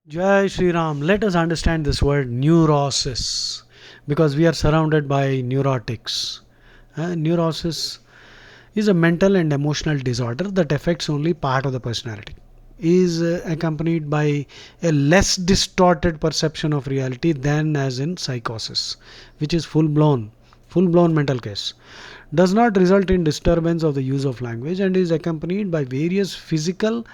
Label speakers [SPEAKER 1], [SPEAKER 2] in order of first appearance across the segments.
[SPEAKER 1] Jai Shri Ram. Let us understand this word neurosis because we are surrounded by neurotics. Neurosis is a mental and emotional disorder that affects only part of the personality. Is accompanied by a less distorted perception of reality than as in psychosis, which is full blown mental case. Does not result in disturbance of the use of language and is accompanied by various physiological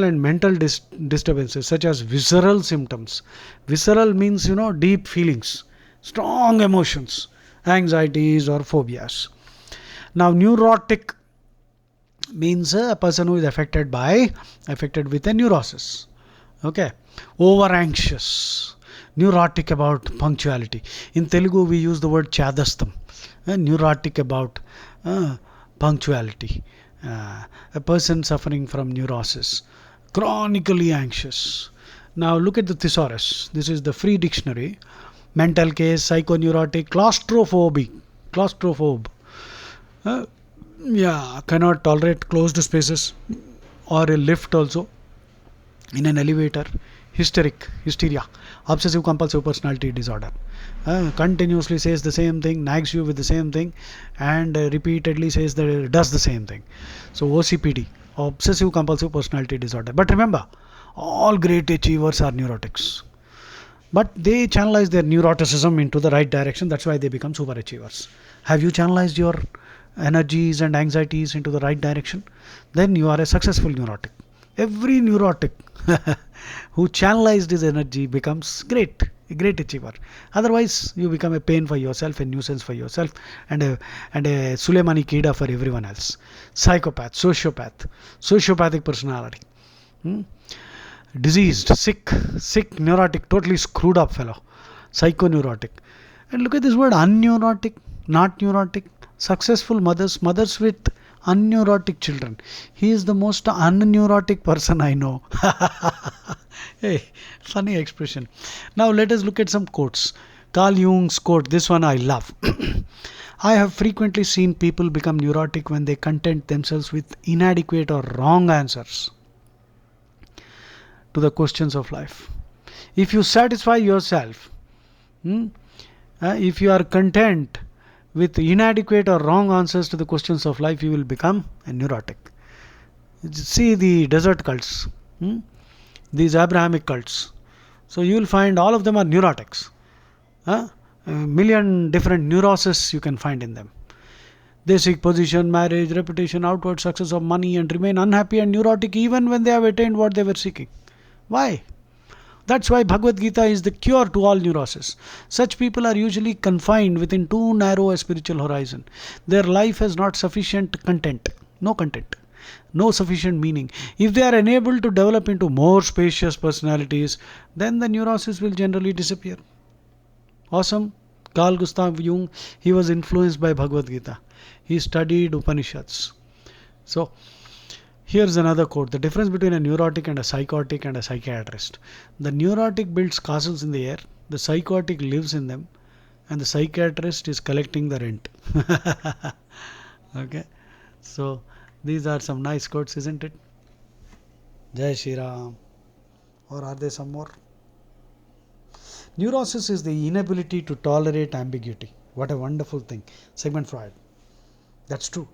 [SPEAKER 1] and mental disturbances such as visceral symptoms. Visceral means deep feelings, strong emotions, anxieties or phobias. Now neurotic means a person who is affected with a neurosis. Okay. Over anxious, neurotic about punctuality. In Telugu we use the word chadastam. Neurotic about punctuality. A person suffering from neurosis, chronically anxious. Now look at the thesaurus. This is the free dictionary. Mental case, psychoneurotic, claustrophobe. Uh, yeah, cannot tolerate closed spaces or a lift also, in an elevator. Hysteria, obsessive compulsive personality disorder. Continuously says the same thing, nags you with the same thing, and repeatedly says that it does the same thing. So OCPD, obsessive compulsive personality disorder. But remember, all great achievers are neurotics, but they channelize their neuroticism into the right direction. That's why they become super achievers. Have you channelized your energies and anxieties into the right direction? Then you are a successful neurotic. Every neurotic who channelized his energy becomes a great achiever. Otherwise, you become a pain for yourself, a nuisance for yourself, and a Suleimani Kida for everyone else. Psychopath, sociopathic personality. Hmm? Diseased, sick, neurotic, totally screwed up fellow, psychoneurotic. And look at this word unneurotic, not neurotic. Successful mothers with unneurotic children. He is the most unneurotic person I know. Hey, funny expression. Now let us look at some quotes. Carl Jung's quote, this one I love. I have frequently seen people become neurotic when they content themselves with inadequate or wrong answers to the questions of life. If you satisfy yourself, hmm, if you are content with inadequate or wrong answers to the questions of life, you will become a neurotic. See the desert cults, these Abrahamic cults. So you will find all of them are neurotics. A million different neuroses you can find in them. They seek position, marriage, reputation, outward success of money, and remain unhappy and neurotic even when they have attained what they were seeking. Why? That's why Bhagavad Gita is the cure to all neuroses. Such people are usually confined within too narrow a spiritual horizon. Their life has not sufficient content, no sufficient meaning. If they are enabled to develop into more spacious personalities, then the neurosis will generally disappear. Awesome. Carl Gustav Jung, he was influenced by Bhagavad Gita. He studied Upanishads. So, here's another quote. The difference between a neurotic and a psychotic and a psychiatrist. The neurotic builds castles in the air, the psychotic lives in them, and the psychiatrist is collecting the rent. Okay. So, these are some nice quotes, isn't it? Jai Shri Ram. Or are there some more? Neurosis is the inability to tolerate ambiguity. What a wonderful thing. Sigmund Freud. That's true.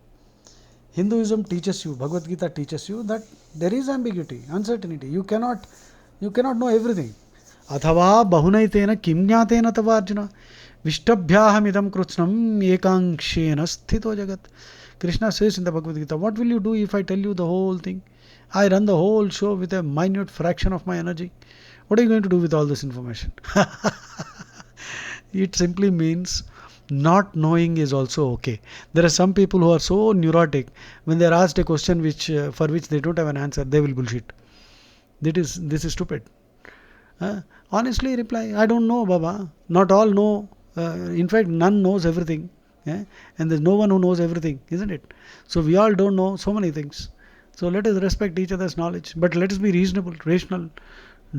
[SPEAKER 1] Hinduism teaches you, Bhagavad Gita teaches you that there is ambiguity, uncertainty. You cannot know everything. Athava bahunaitena kim jnatena tava arjuna vishtabhyaham idam krutznam ekanshena sthito jagat. Krishna says in the Bhagavad Gita, what will you do if I tell you the whole thing? I run the whole show with a minute fraction of my energy. What are you going to do with all this information? It simply means not knowing is also okay. There are some people who are so neurotic, when they are asked a question for which they don't have an answer, they will bullshit. This is stupid. Honestly reply, I don't know, Baba. Not all know. In fact, none knows everything. And there's no one who knows everything, isn't it? So we all don't know so many things. So let us respect each other's knowledge, but let us be reasonable, rational.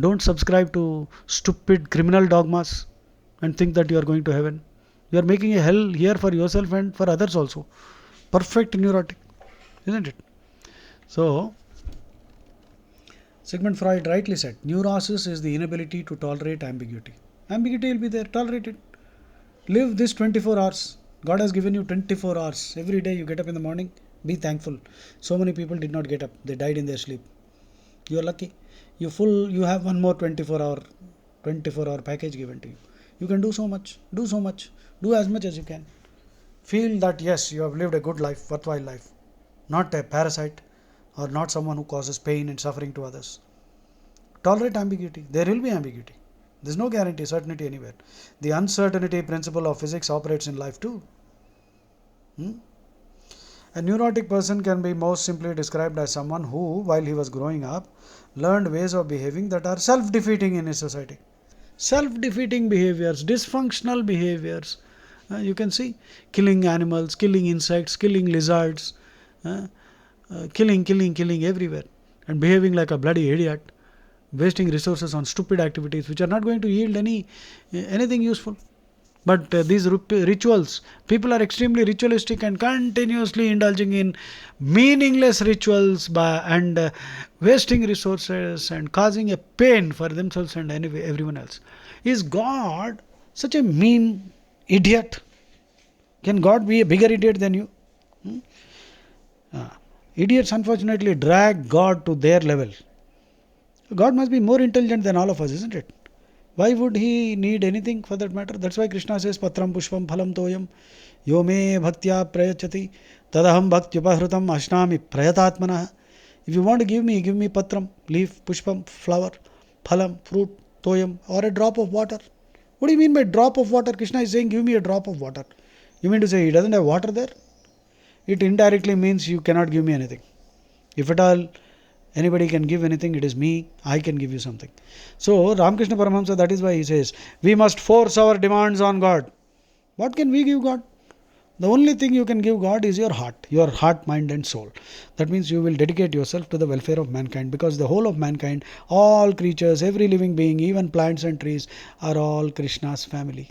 [SPEAKER 1] Don't subscribe to stupid criminal dogmas and think that you are going to heaven. You are making a hell here for yourself and for others also. Perfect neurotic, isn't it? So Sigmund Freud rightly said, neurosis is the inability to tolerate ambiguity. Ambiguity will be there, tolerate it. Live this 24 hours. God has given you 24 hours. Every day you get up in the morning, be thankful. So many people did not get up, they died in their sleep. You are lucky. You have one more 24-hour package given to you. You can do so much. Do as much as you can. Feel that yes, you have lived a good life, worthwhile life. Not a parasite or not someone who causes pain and suffering to others. Tolerate ambiguity. There will be ambiguity. There is no guarantee, certainty anywhere. The uncertainty principle of physics operates in life too. A neurotic person can be most simply described as someone who, while he was growing up, learned ways of behaving that are self-defeating in his society. Self-defeating behaviors, dysfunctional behaviors. You can see killing animals, killing insects, killing lizards, killing everywhere, and behaving like a bloody idiot, wasting resources on stupid activities which are not going to yield anything useful. But these rituals, people are extremely ritualistic and continuously indulging in meaningless rituals and wasting resources and causing a pain for themselves and everyone else. Is God such a mean idiot? Can God be a bigger idiot than you? Idiots unfortunately drag God to their level. God must be more intelligent than all of us, isn't it? Why would he need anything for that matter? That's why Krishna says, Patram Pushpam Phalam Toyam Yo me bhaktya prayachati Tadaham bhaktyupahrutam ashnami prayatatmanah. If you want to give me patram, leaf, pushpam, flower, phalam, fruit, toyam, or a drop of water. What do you mean by drop of water? Krishna is saying, give me a drop of water. You mean to say he doesn't have water there? It indirectly means you cannot give me anything. If at all anybody can give anything, it is me, I can give you something. So Ramakrishna Paramahamsa, that is why he says, we must force our demands on God. What can we give God? The only thing you can give God is your heart, mind and soul. That means you will dedicate yourself to the welfare of mankind, because the whole of mankind, all creatures, every living being, even plants and trees, are all Krishna's family.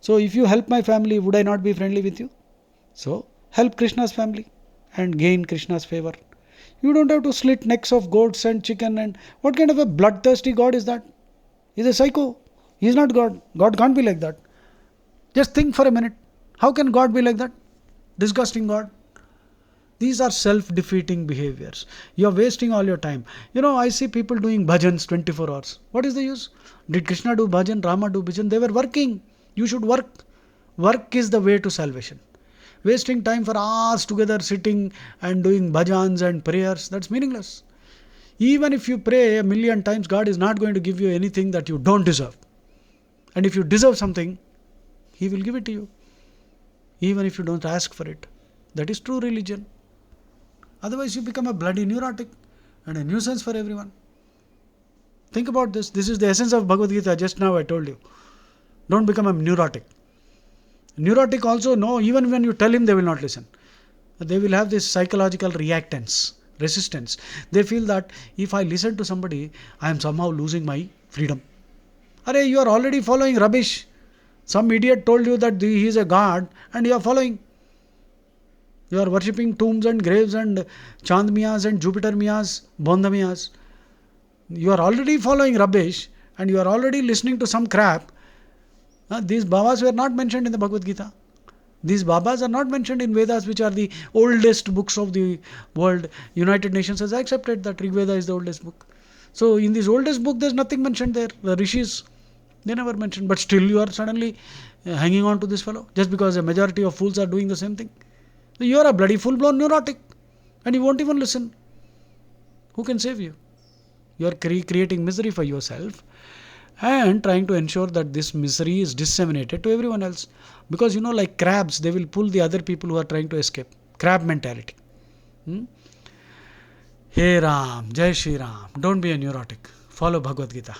[SPEAKER 1] So if you help my family, would I not be friendly with you? So help Krishna's family and gain Krishna's favor. You don't have to slit necks of goats and chicken. And what kind of a bloodthirsty God is that? He's a psycho. He is not God. God can't be like that. Just think for a minute. How can God be like that? Disgusting God. These are self-defeating behaviors. You are wasting all your time. I see people doing bhajans 24 hours. What is the use? Did Krishna do bhajan, Rama do bhajan? They were working. You should work. Work is the way to salvation. Wasting time for hours together sitting and doing bhajans and prayers, that's meaningless. Even if you pray 1,000,000 times, God is not going to give you anything that you don't deserve. And if you deserve something, He will give it to you, even if you don't ask for it. That is true religion. Otherwise you become a bloody neurotic and a nuisance for everyone. Think about this. This is the essence of Bhagavad Gita. Just now I told you. Don't become a neurotic. Neurotic also, no, even when you tell him, they will not listen. They will have this psychological resistance. They feel that if I listen to somebody, I am somehow losing my freedom. Arey, you are already following rubbish. Some idiot told you that he is a god and you are following. You are worshipping tombs and graves and Chand Miyas and Jupiter Miyas, Bonda Miyas. You are already following rubbish and you are already listening to some crap. These Babas were not mentioned in the Bhagavad Gita. These Babas are not mentioned in Vedas, which are the oldest books of the world. United Nations has accepted that Rig Veda is the oldest book. So in this oldest book, there is nothing mentioned there. The Rishis, they never mentioned. But still you are suddenly hanging on to this fellow, just because a majority of fools are doing the same thing. So you are a bloody full-blown neurotic and you won't even listen. Who can save you? You are creating misery for yourself and trying to ensure that this misery is disseminated to everyone else. Because like crabs, they will pull the other people who are trying to escape. Crab mentality. Hey Ram, Jai Shri Ram. Don't be a neurotic. Follow Bhagavad Gita.